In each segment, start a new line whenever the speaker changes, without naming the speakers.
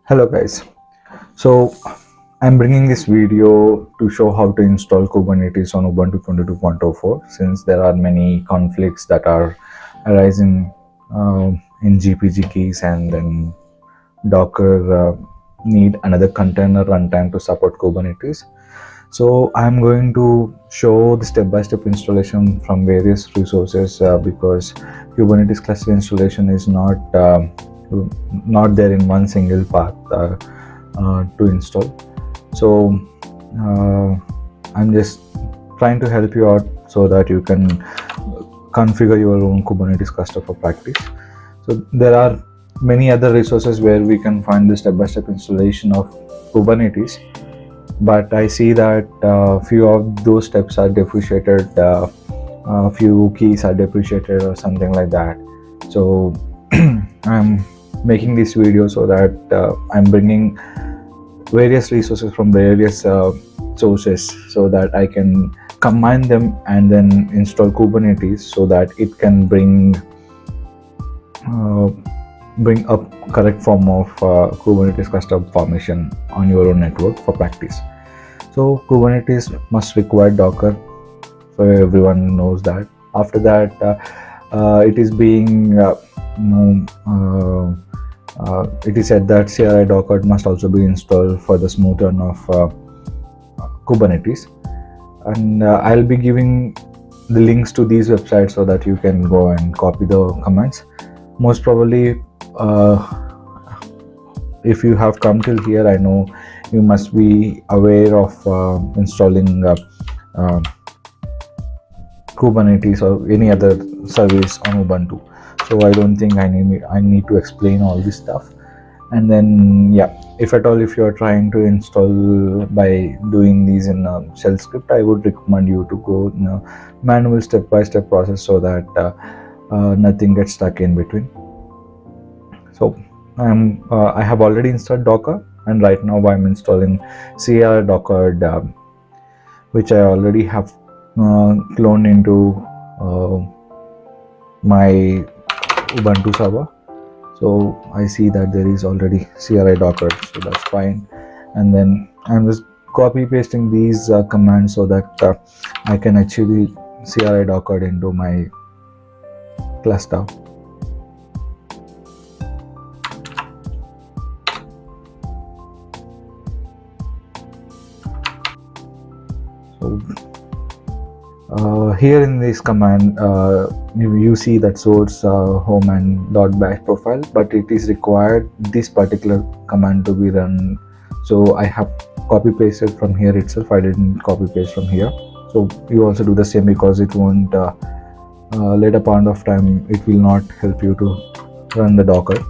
Hello guys, so I'm bringing this video to show how to install Kubernetes on Ubuntu 22.04 since there are many conflicts that are arising in GPG keys, and then Docker need another container runtime to support Kubernetes. So I'm going to show the step-by-step installation from various resources because Kubernetes cluster installation is not there in one single path to install. So I'm just trying to help you out so that you can configure your own Kubernetes cluster for practice. So there are many other resources where we can find the step-by-step installation of Kubernetes, but I see that few of those steps are depreciated, few keys are depreciated or something like that. So I'm making this video so that I'm bringing various resources from various sources so that I can combine them and then install Kubernetes so that it can bring up correct form of Kubernetes cluster formation on your own network for practice. So Kubernetes must require Docker, so everyone knows that. After that, it is being it is said that cri-dockered must also be installed for the smooth run of Kubernetes, and I'll be giving the links to these websites so that you can go and copy the commands. Most probably, if you have come till here, I know you must be aware of installing Kubernetes or any other service on Ubuntu. So I don't think I need to explain all this stuff. And then if at all, if you are trying to install by doing these in a shell script, I would recommend you to go in a manual step-by-step process so that nothing gets stuck in between. So I have already installed Docker, and right now I'm installing cri-dockered, which I already have cloned into my Ubuntu server. So I see that there is already cri-dockered, so that's fine. And then I'm just copy pasting these commands so that I can actually cri-dockered into my cluster. So here in this command, you see that source, home and .bash profile, but it is required this particular command to be run. So I have copy pasted from here itself. I didn't copy paste from here. So you also do the same, because it won't later point of time it will not help you to run the Docker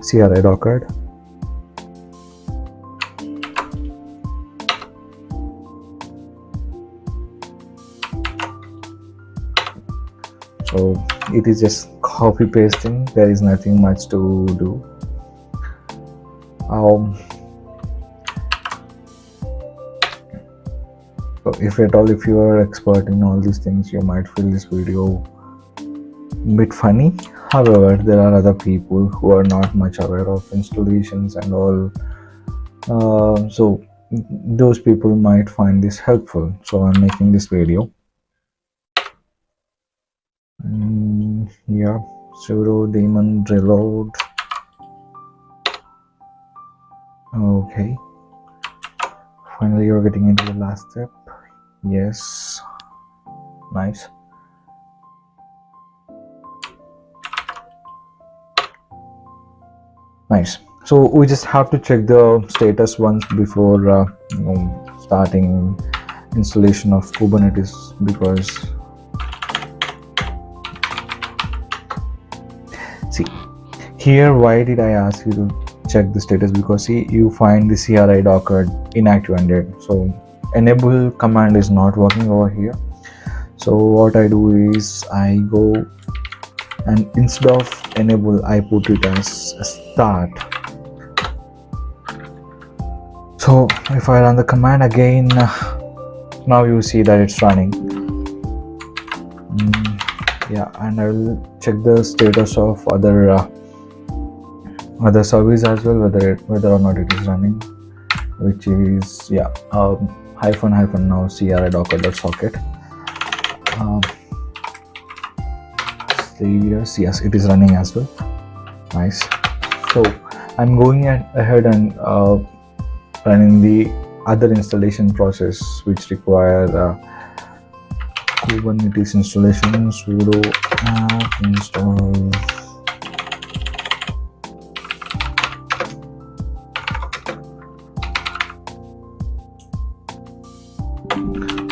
cri-dockered. So it is just copy pasting, there is nothing much to do. So if at all, if you are expert in all these things, you might feel this video a bit funny. However, there are other people who are not much aware of installations and all, so those people might find this helpful. So I'm making this video. Sudo daemon reload. Okay, finally you're getting into the last step. Yes, nice. So we just have to check the status once before starting installation of Kubernetes, because see here, why did I ask you to check the status? Because see, you find the cri-dockered inactive and dead, so enable command is not working over here. So what I do is I go and instead of enable, I put it as start. So if I run the command again, now you see that it's running. And I will check the status of other other service as well, whether or not it is running, which is hyphen now cri-dockered.socket. Yes, it is running as well. Nice. So I'm going ahead and running the other installation process, which require Kubernetes installation sudo apt install.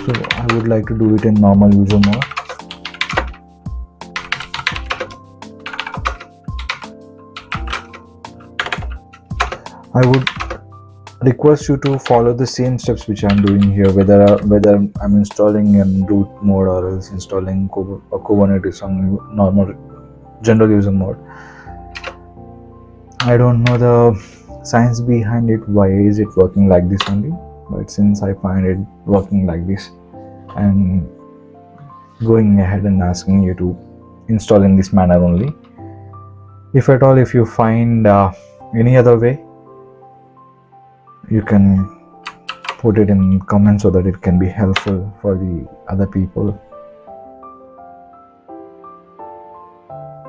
So I would like to do it in normal user mode. I would request you to follow the same steps which I'm doing here, whether I'm installing in root mode or else installing Kubernetes on normal general user mode. I don't know the science behind it, why is it working like this only, but since I find it working like this, and going ahead and asking you to install in this manner only. If at all, if you find any other way, you can put it in comments so that it can be helpful for the other people.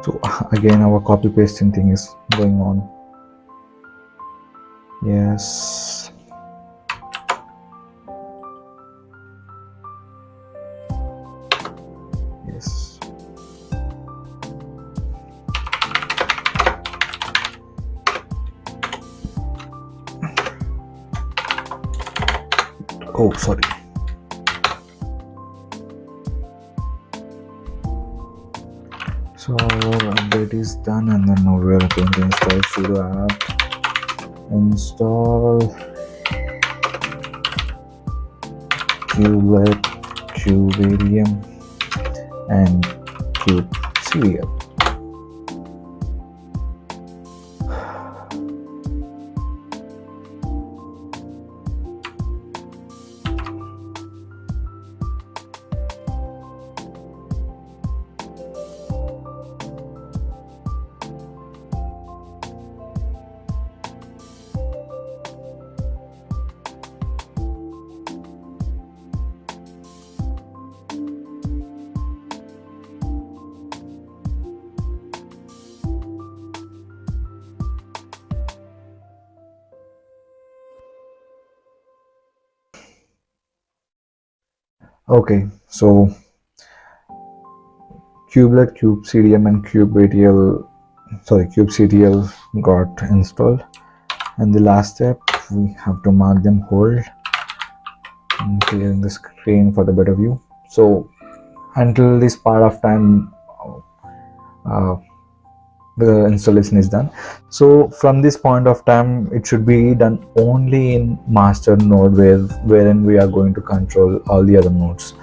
So again, our copy pasting thing is going on. Yes. Yes. Oh, sorry. So our update is done, and then now we are going to install sudo apt install kubelet, kubeadm, and kubectl. Okay, so kubelet, kubectl, and kubectl got installed, and the last step, we have to mark them hold and clearing the screen for the better view. So until this part of time, the installation is done. So from this point of time, it should be done only in master node, wherein we are going to control all the other nodes,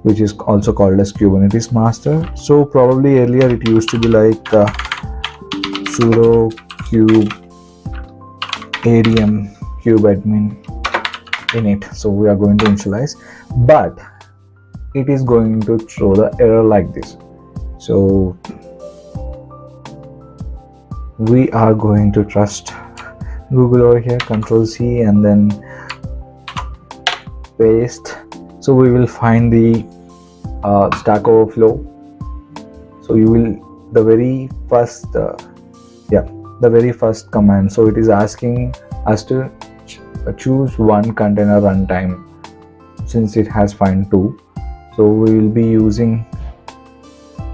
which is also called as Kubernetes master. So probably earlier it used to be like sudo kubeadm kubeadmin init. So we are going to initialize, but it is going to throw the error like this. So we are going to trust Google over here, Control C, and then paste. So we will find the Stack Overflow. So you will the very first command. So it is asking us to choose one container runtime, since it has find two. So we will be using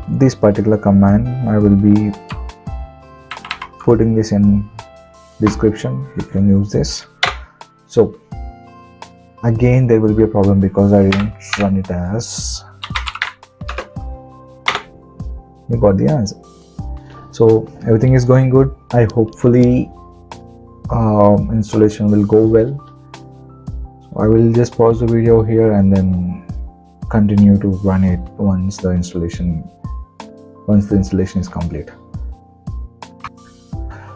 this particular command. I will be putting this in description. You can use this. So again, there will be a problem because I didn't run it as. You got the answer. So everything is going good. I hopefully installation will go well. So I will just pause the video here and then continue to run it once the installation is complete.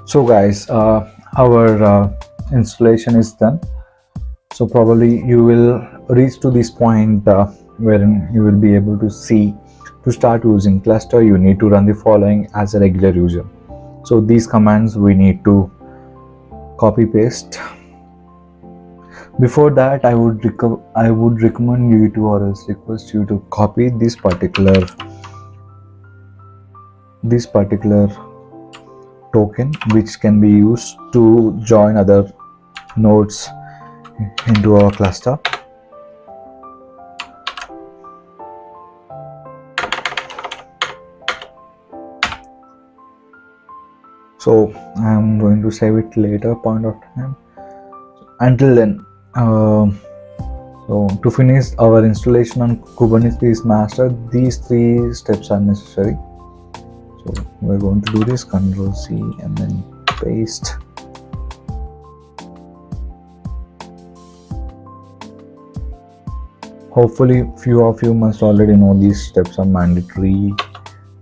So guys, our installation is done. So probably you will reach to this point wherein you will be able to see, to start using cluster, you need to run the following as a regular user. So these commands we need to copy paste. Before that, I would recommend you to, or else request you to copy this particular token, which can be used to join other nodes into our cluster. So I'm going to save it later point of time. Until then, so to finish our installation on Kubernetes master, these 3 steps are necessary. So we're going to do this, Ctrl+C and then paste. Hopefully few of you must already know these steps are mandatory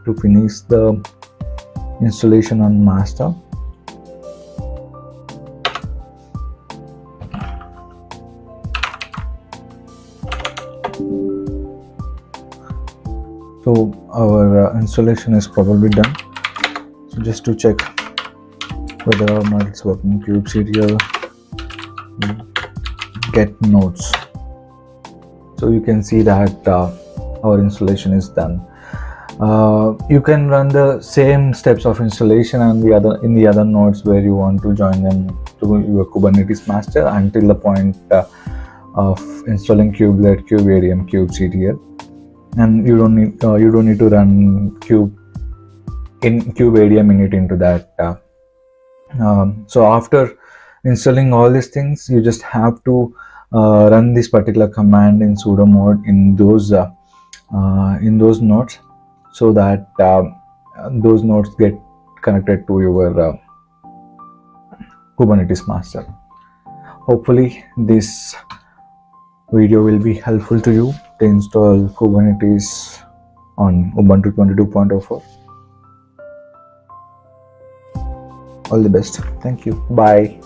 to finish the installation on master. So our installation is probably done. So just to check whether or not it's working, kubectl get nodes. So you can see that our installation is done. You can run the same steps of installation and in the other nodes where you want to join them to your Kubernetes master until the point of installing kubelet, kubeadm, kubectl, and you don't need to run kubeadm init into that. So after installing all these things, you just have to run this particular command in sudo mode in those nodes, so that those nodes get connected to your Kubernetes master. Hopefully this video will be helpful to you to install Kubernetes on Ubuntu 22.04. All the best. Thank you. Bye.